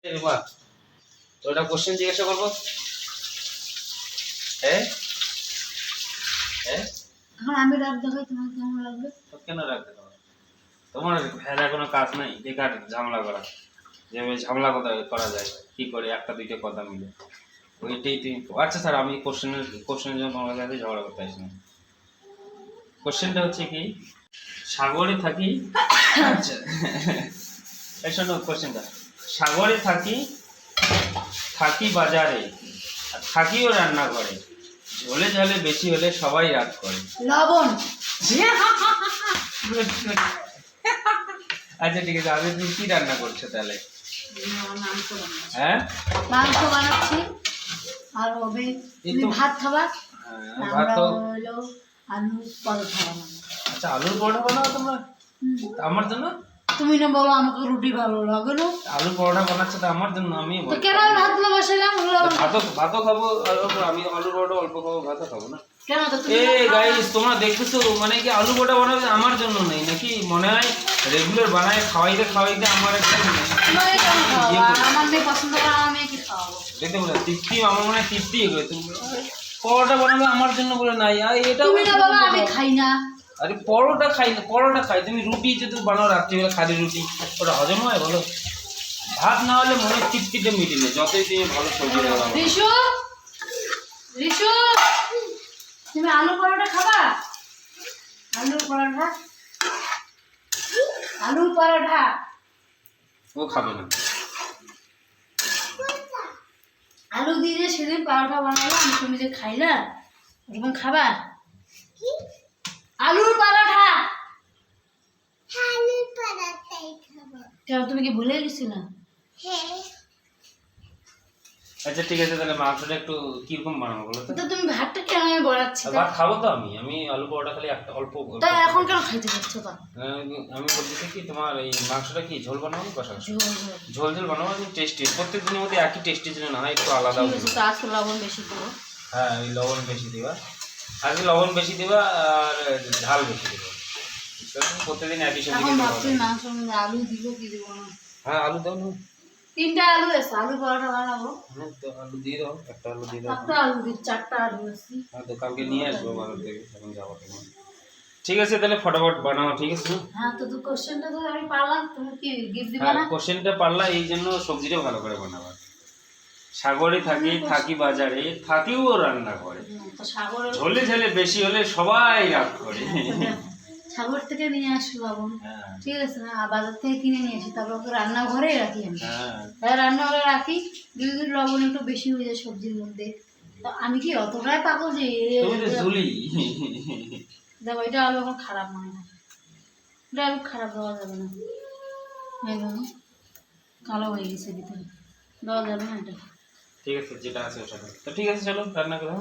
এবার ওটা কোশ্চেন জিজ্ঞাসা করবো। হ্যাঁ হ্যাঁ, এখন আমি রাগ দেখাই, তোমার কেমন লাগবে? কেন রাখতে পারো? তোমার ভেড়া কোনো কাজ নাই, বেকার ঝামেলা করা। যেভাবে ঝামেলা কথা করা যায় কি করে, একটা দুইটা কথা মিলে ওইটাই তুমি। আচ্ছা স্যার, আমি কোশ্চেনের জন্য তোমার সাথে ঝগড়া করতে আসি না। কোশ্চেনটা হচ্ছে কি, সাগরে থাকি। আচ্ছা এই শোনো কোশ্চেনটা, সাগরে থাকি, থাকি বাজারে, আর থাকিও রান্নাঘরে, ঝোলে ঝালে বেশি হলে সবাই রাগ করে। লবণ। আচ্ছা ঠিক আছে, আগে তুমি কি রান্না করছো তাহলে? মাংস বানাচ্ছি। হ্যাঁ মাংস বানাচ্ছি আর হবে তুমি ভাত খাবা। ভাত আমরা তো। হলো আলু পরোটা বানাবো। আচ্ছা আলুর পরোটা বানাও তোমরা আমার জন্য? তুমি না বলো আমাকে রুটি ভালো লাগে না। আলু পরোটা বানাচ্ছ তো আমার জন্য, আমি তো কেন আমি ভাত না বসালাম? ভাতও খাবো, আমি আলু পরোটা অল্প খাবো, ভাতও খাবো না। কেন তো তুমি এ গাইস, তোমরা দেখতেছো মানে কি আলু পরোটা বানাবে আমার জন্য নেই নাকি? মনে হয় রেগুলার বানায় খাওয়াইতে খাওয়াইতে আমার একটা তোমাকে কেন খাওয়াবো? আমার মেয়ে পছন্দ করে, আমার মেয়েকে খাওয়াবো। দেখতে বলে তৃপ্তি, আমার মনে হয় তৃপ্তি হবে। তুমি পরোটা বানাবে আমার জন্য বলে নাই, আর এটা তুমি না বলো আমি খাই না। আরে পরোটা খাই না, পরোটা খাই। তুমি রুটি যদি বানাও রাত্রিবেলা খালি রুটি, ওটা হজম হয় বলো? ভাত না হলে মনে তৃপ্তিটা মিটে না, যতই তুমি ভালো সবজি দেওয়া। রিশু, রিশু, তুমি আলু পরোটা খাবা? আলু পরোটা, আলু পরোটা। ও খাবে না। আলু দিয়ে যে সেদিন পরোটা বানালাম, তুমি যে খাইলা, এরকম খাবা? আলুর পরোটা। আলুর পরোটাই খাবো। কেন তুমি কি ভুলে গেছিলা? হ্যাঁ। আচ্ছা ঠিক আছে, তাহলে মাংসটা একটু কিরকম বানাবো বলো তো? তো তুমি ভাতটা কেন আমি বানাচ্ছি? ভাত খাবো তো আমি আলু পরোটা খালি একটা অল্প। তাই এখন কেন খাইতে পারছো তা? আমি বলতেছি কি, তোমার এই মাংসটা কি ঝোল বানাবো কষা? ঝোল ঝোল। ঝোল ঝোল বানাবো, টেস্টি। প্রত্যেক দিনের মধ্যে একই টেস্টি যেন না হয়, একটু আলাদা। ঠিক আছে, তো আজকে লবণ বেশি দেবো। হ্যাঁ, ওই লবণ বেশি দিবা, আজকে লবণ বেশি দিবা আর ঝাল বেশি দিবা। প্রত্যেকদিন একই সবজি এখন খেতে ভাবছি হবে। মাংসের মধ্যে আলু দিব কি দিব না। হ্যাঁ আলু দাও না। 3টা আলু আছে, আলু পরোটা বানাবো। হ্যাঁ তো আলু দিয়ে দাও, একটা আলু দিয়ে দাও। 4টা আলু দিই, 4টা আলু আছে। হ্যাঁ তো কালকে নিয়ে আসবো বাজার থেকে, এখন যাবো তোমার। ঠিক আছে তাহলে ফটাফট বানাও, ঠিক আছে? হ্যাঁ তো কোশ্চেনটা তো আমি পারলাম, তুমি কি গিফট দিবা হ্যাঁ না? কোশ্চেনটা পারলা, এই জন্য সবজিটা ভালো করে বানাবা। সাগরে থাকি, থাকি বাজারে, থাকিও রান্না করে, তো সাগরের ঝোলে ঝালে বেশি হলে সবাই রাগ করে। সাগর থেকে নিয়ে আসি লবণ, হ্যাঁ ঠিক আছে না? আর বাজার থেকে কিনে নিয়ে আসি, তারপর ওকে রান্নাঘরেই রাখি আমি। হ্যাঁ তাই রান্নাঘরে রাখি, যদি লবণ একটু বেশি হয়ে যায় সবজির মধ্যে, তো আমি কি অতটাই পাগল যে তুমি তো ঝুলি। দেখো এটা আলু এখন খারাপ মনে হয়, এটা আলু খারাপ দেওয়া যাবে না। এই দেখো কালো হয়ে গেছে ভিতরে, দেওয়া যাবে না এটা। ঠিক আছে, যেটা আছে ওটা তো ঠিক আছে, চলো রান্না করো।